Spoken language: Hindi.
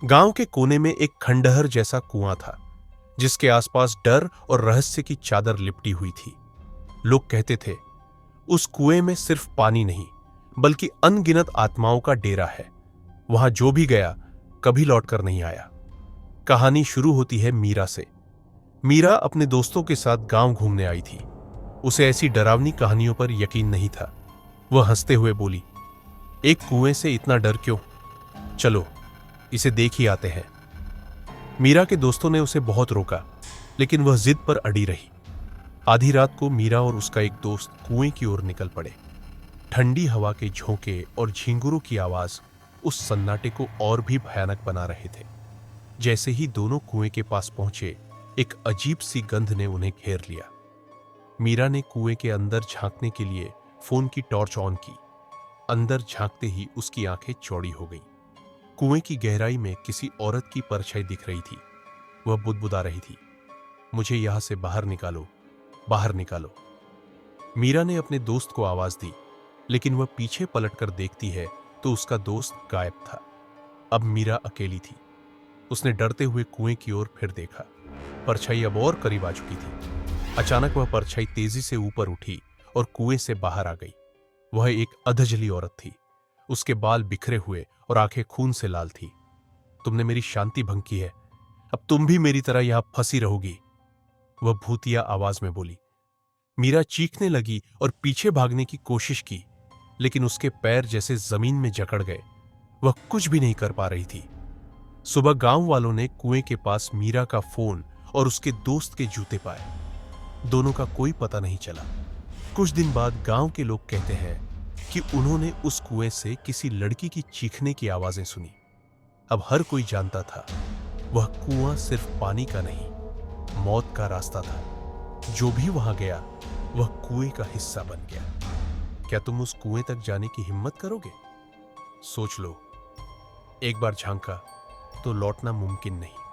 गांव के कोने में एक खंडहर जैसा कुआं था, जिसके आसपास डर और रहस्य की चादर लिपटी हुई थी। लोग कहते थे, उस कुएं में सिर्फ पानी नहीं, बल्कि अनगिनत आत्माओं का डेरा है। वहां जो भी गया, कभी लौटकर नहीं आया। कहानी शुरू होती है मीरा से। मीरा अपने दोस्तों के साथ गांव घूमने आई थी। उसे ऐसी डरावनी कहानियों पर यकीन नहीं था। वह हंसते हुए बोली, एक कुएं से इतना डर क्यों? चलो, इसे देख ही आते हैं। मीरा के दोस्तों ने उसे बहुत रोका, लेकिन वह जिद पर अड़ी रही। आधी रात को मीरा और उसका एक दोस्त कुएं की ओर निकल पड़े। ठंडी हवा के झोंके और झींगुरों की आवाज उस सन्नाटे को और भी भयानक बना रहे थे। जैसे ही दोनों कुएं के पास पहुंचे, एक अजीब सी गंध ने उन्हें घेर लिया। मीरा ने कुएं के अंदर झांकने के लिए फोन की टॉर्च ऑन की। अंदर झांकते ही उसकी आंखें चौड़ी हो गईं। कुएं की गहराई में किसी औरत की परछाई दिख रही थी। वह बुदबुदा रही थी, मुझे यहां से बाहर निकालो, बाहर निकालो। मीरा ने अपने दोस्त को आवाज दी, लेकिन वह पीछे पलटकर देखती है तो उसका दोस्त गायब था। अब मीरा अकेली थी। उसने डरते हुए कुएं की ओर फिर देखा। परछाई अब और करीब आ चुकी थी। अचानक वह परछाई तेजी से ऊपर उठी और कुएं से बाहर आ गई। वह एक अधजली औरत थी। उसके बाल बिखरे हुए और आंखें खून से लाल थी। तुमने मेरी शांति भंग की है, अब तुम भी मेरी तरह यहां फंसी रहोगी, वह भूतिया आवाज में बोली। मीरा चीखने लगी और पीछे भागने की कोशिश की, लेकिन उसके पैर जैसे जमीन में जकड़ गए। वह कुछ भी नहीं कर पा रही थी। सुबह गांव वालों ने कुएं के पास मीरा का फोन और उसके दोस्त के जूते पाए। दोनों का कोई पता नहीं चला। कुछ दिन बाद गांव के लोग कहते हैं कि उन्होंने उस कुएं से किसी लड़की की चीखने की आवाजें सुनी। अब हर कोई जानता था, वह कुआं सिर्फ पानी का नहीं, मौत का रास्ता था। जो भी वहां गया, वह कुएं का हिस्सा बन गया। क्या तुम उस कुएं तक जाने की हिम्मत करोगे? सोच लो, एक बार झांका तो लौटना मुमकिन नहीं।